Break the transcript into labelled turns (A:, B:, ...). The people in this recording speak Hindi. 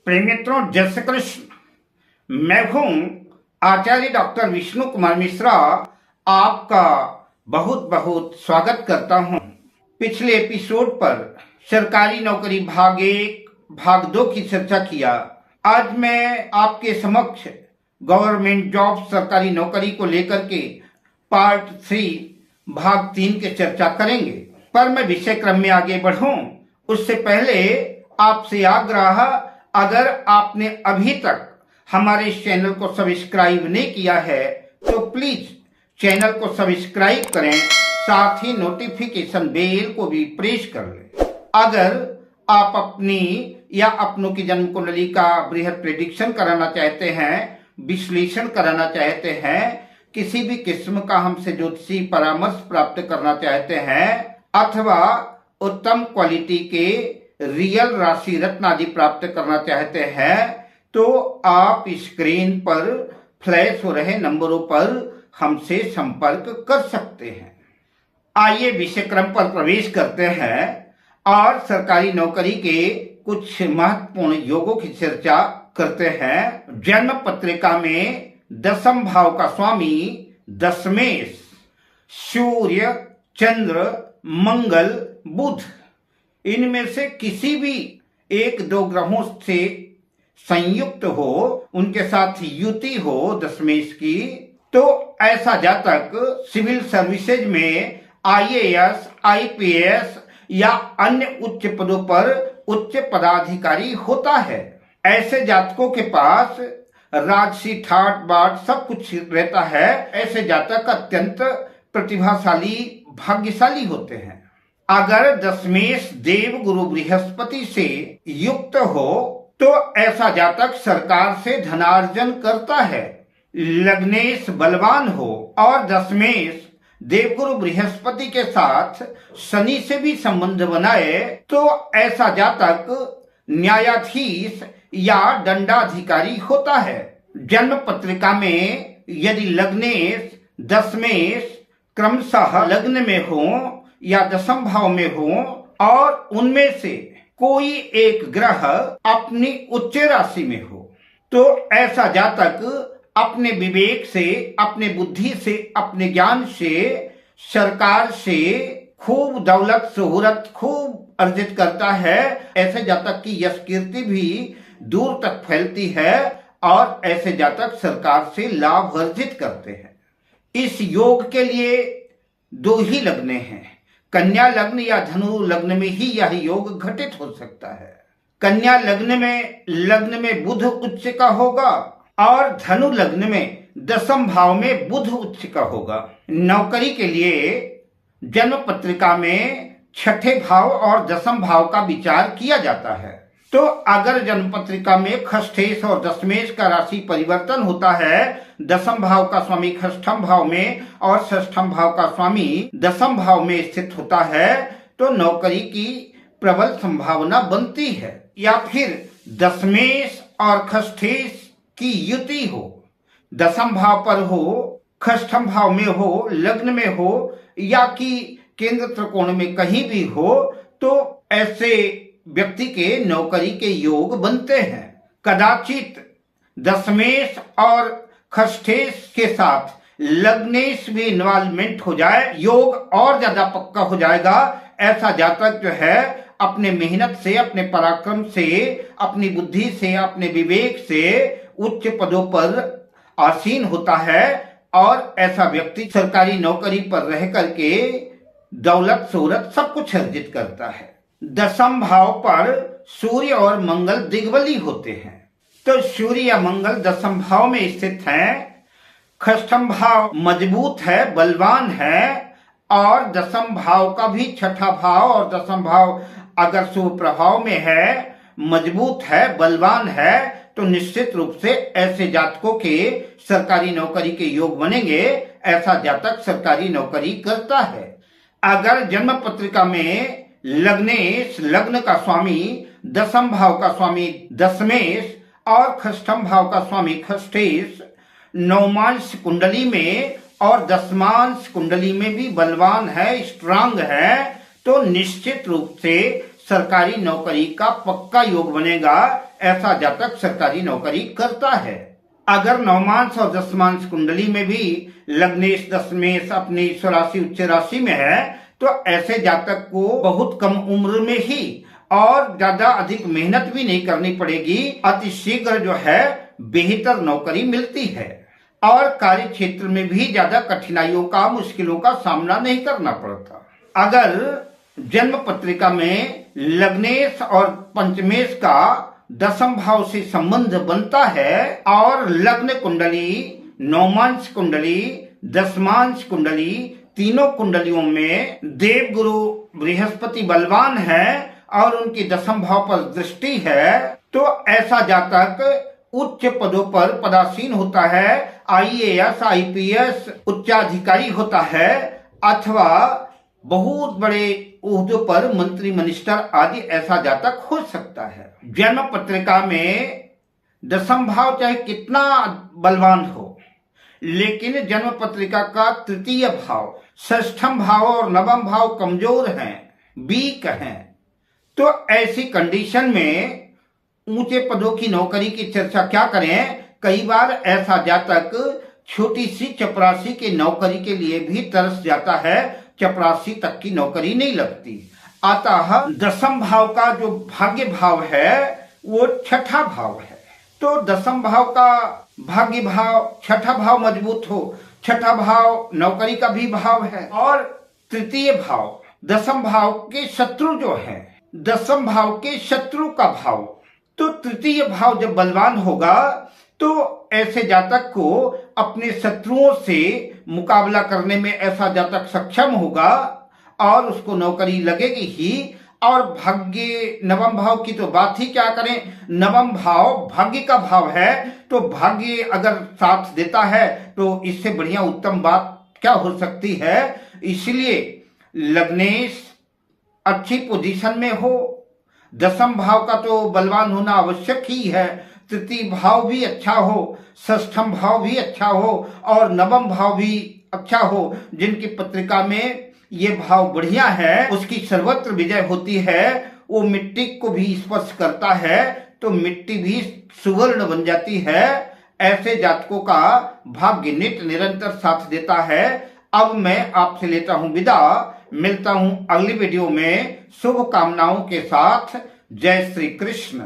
A: प्रिय मित्रों, जय श्री कृष्ण। मैं हूं आचार्य डॉक्टर विष्णु कुमार मिश्रा, आपका बहुत बहुत स्वागत करता हूं। पिछले एपिसोड पर सरकारी नौकरी भाग 1 भाग 2 की चर्चा किया। आज मैं आपके समक्ष गवर्नमेंट जॉब सरकारी नौकरी को लेकर के पार्ट 3 भाग 3 की चर्चा करेंगे। पर मैं विषय क्रम में आगे बढ़ूं उससे पहले आपसे आग्रह, अगर आपने अभी तक हमारे इस चैनल को सब्सक्राइब नहीं किया है तो प्लीज चैनल को सब्सक्राइब करें, साथ ही नोटिफिकेशन बेल को भी प्रेस कर लें। अगर आप अपनी या अपनों की जन्म कुंडली का बृहद प्रेडिक्शन कराना चाहते हैं, विश्लेषण कराना चाहते हैं, किसी भी किस्म का हमसे ज्योतिषी परामर्श प्राप्त करना चाहते हैं, अथवा उत्तम क्वालिटी के रियल राशि रत्न आदि प्राप्त करना चाहते हैं, तो आप स्क्रीन पर फ्लैश हो रहे नंबरों पर हमसे संपर्क कर सकते हैं। आइए विषय क्रम पर प्रवेश करते हैं और सरकारी नौकरी के कुछ महत्वपूर्ण योगों की चर्चा करते हैं। जन्म पत्रिका में दशम भाव का स्वामी दशमेश सूर्य, चंद्र, मंगल, बुध, इनमें से किसी भी 1-2 ग्रहों से संयुक्त हो, उनके साथ युति हो दशमेश की, तो ऐसा जातक सिविल सर्विसेज में IAS, IPS या अन्य उच्च पदों पर उच्च पदाधिकारी होता है। ऐसे जातकों के पास राजसी ठाट बाट सब कुछ रहता है। ऐसे जातक अत्यंत प्रतिभाशाली, भाग्यशाली होते हैं। अगर दशमेश देव गुरु बृहस्पति से युक्त हो तो ऐसा जातक सरकार से धनार्जन करता है। लग्नेश बलवान हो और दशमेश देवगुरु बृहस्पति के साथ शनि से भी संबंध बनाए तो ऐसा जातक न्यायाधीश या दंडाधिकारी होता है। जन्म पत्रिका में यदि लग्नेश, दशमेश क्रमशः लग्न में हो या दशम भाव में हो और उनमें से कोई एक ग्रह अपनी उच्च राशि में हो, तो ऐसा जातक अपने विवेक से, अपने बुद्धि से, अपने ज्ञान से सरकार से खूब दौलत शोहरत खूब अर्जित करता है। ऐसे जातक की यश कीर्ति भी दूर तक फैलती है और ऐसे जातक सरकार से लाभ अर्जित करते हैं। इस योग के लिए 2 ही लग्न हैं, कन्या लग्न या धनु लग्न में ही यह योग घटित हो सकता है। कन्या लग्न में बुध उच्च का होगा और धनु लग्न में दशम भाव में बुध उच्च का होगा। नौकरी के लिए जन्म पत्रिका में छठे भाव और दशम भाव का विचार किया जाता है। तो अगर जन्म पत्रिका में खष्ठेश और दशमेश का राशि परिवर्तन होता है, दशम भाव का स्वामी षष्ठम भाव में और षष्ठम भाव का स्वामी दशम भाव में स्थित होता है, तो नौकरी की प्रबल संभावना बनती है। या फिर दशमेश और खष्ठेश की युति हो, दशम भाव पर हो, षष्ठम भाव में हो, लग्न में हो या कि केंद्र त्रिकोण में कहीं भी हो, तो ऐसे व्यक्ति के नौकरी के योग बनते हैं। कदाचित दशमेश और खष्ठेश के साथ लग्नेश भी इन्वॉल्वमेंट हो जाए, योग और ज्यादा पक्का हो जाएगा। ऐसा जातक जो है अपने मेहनत से, अपने पराक्रम से, अपनी बुद्धि से, अपने विवेक से उच्च पदों पर आसीन होता है और ऐसा व्यक्ति सरकारी नौकरी पर रह करके दौलत शोहरत सब कुछ अर्जित करता है। दशम भाव पर सूर्य और मंगल दिग्बली होते हैं, तो सूर्य या मंगल दशम भाव में स्थित हैं। षष्ठम भाव मजबूत है, बलवान है और दशम भाव का भी छठा भाव और दशम भाव अगर शुभ प्रभाव में है, मजबूत है, बलवान है, तो निश्चित रूप से ऐसे जातकों के सरकारी नौकरी के योग बनेंगे। ऐसा जातक सरकारी नौकरी करता है। अगर जन्म पत्रिका में लग्नेश, लग्न का स्वामी, दशम भाव का स्वामी दशमेश और षष्ठम भाव का स्वामी खष्ठेश नवमांश कुंडली में और दशमांश कुंडली में भी बलवान है, स्ट्रांग है, तो निश्चित रूप से सरकारी नौकरी का पक्का योग बनेगा। ऐसा जातक सरकारी नौकरी करता है। अगर नवमांश और दशमांश कुंडली में भी लग्नेश दशमेश अपनी स्वराशि उच्च राशि में है तो ऐसे जातक को बहुत कम उम्र में ही और ज्यादा अधिक मेहनत भी नहीं करनी पड़ेगी, अतिशीघ्र जो है बेहतर नौकरी मिलती है और कार्य क्षेत्र में भी ज्यादा कठिनाइयों का मुश्किलों का सामना नहीं करना पड़ता। अगर जन्म पत्रिका में लग्नेश और पंचमेश का दशम भाव से संबंध बनता है और लग्न कुंडली, नवमांश कुंडली, दशमांश कुंडली तीनों कुंडलियों में देव गुरु बृहस्पति बलवान है और उनकी दशम भाव पर दृष्टि है तो ऐसा जातक उच्च पदों पर पदासीन होता है, IAS, IPS उच्चाधिकारी होता है अथवा बहुत बड़े ओहदों पर मंत्री मिनिस्टर आदि ऐसा जातक हो सकता है। जन्म पत्रिका में दशम भाव चाहे कितना बलवान हो लेकिन जन्म पत्रिका का तृतीय भाव, षष्ठम भाव और नवम भाव कमजोर हैं, वीक हैं, तो ऐसी कंडीशन में ऊंचे पदों की नौकरी की चर्चा क्या करें। कई बार ऐसा जातक छोटी सी चपरासी की नौकरी के लिए भी तरस जाता है, चपरासी तक की नौकरी नहीं लगती। अतः दशम भाव का जो भाग्य भाव है वो छठा भाव है, तो दशम भाव का भाग्य भाव, छठा भाव मजबूत हो, छठा भाव नौकरी का भी भाव है और तृतीय भाव दशम भाव के शत्रु जो है, दशम भाव के शत्रु का भाव, तो तृतीय भाव जब बलवान होगा तो ऐसे जातक को अपने शत्रुओं से मुकाबला करने में ऐसा जातक सक्षम होगा और उसको नौकरी लगेगी ही। और भाग्य नवम भाव की तो बात ही क्या करें, नवम भाव भाग्य का भाव है तो भाग्य अगर साथ देता है तो इससे बढ़िया उत्तम बात क्या हो सकती है। इसलिए लग्नेश अच्छी पोजीशन में हो, दशम भाव का तो बलवान होना आवश्यक ही है, तृतीय भाव भी अच्छा हो, षष्ठम भाव भी अच्छा हो और नवम भाव भी अच्छा हो। जिनकी पत्रिका में ये भाव बढ़िया है उसकी सर्वत्र विजय होती है, वो मिट्टी को भी स्पर्श करता है तो मिट्टी भी सुवर्ण बन जाती है। ऐसे जातकों का भाग्य नित निरंतर साथ देता है। अब मैं आपसे लेता हूं विदा, मिलता हूं अगली वीडियो में शुभ कामनाओं के साथ। जय श्री कृष्ण।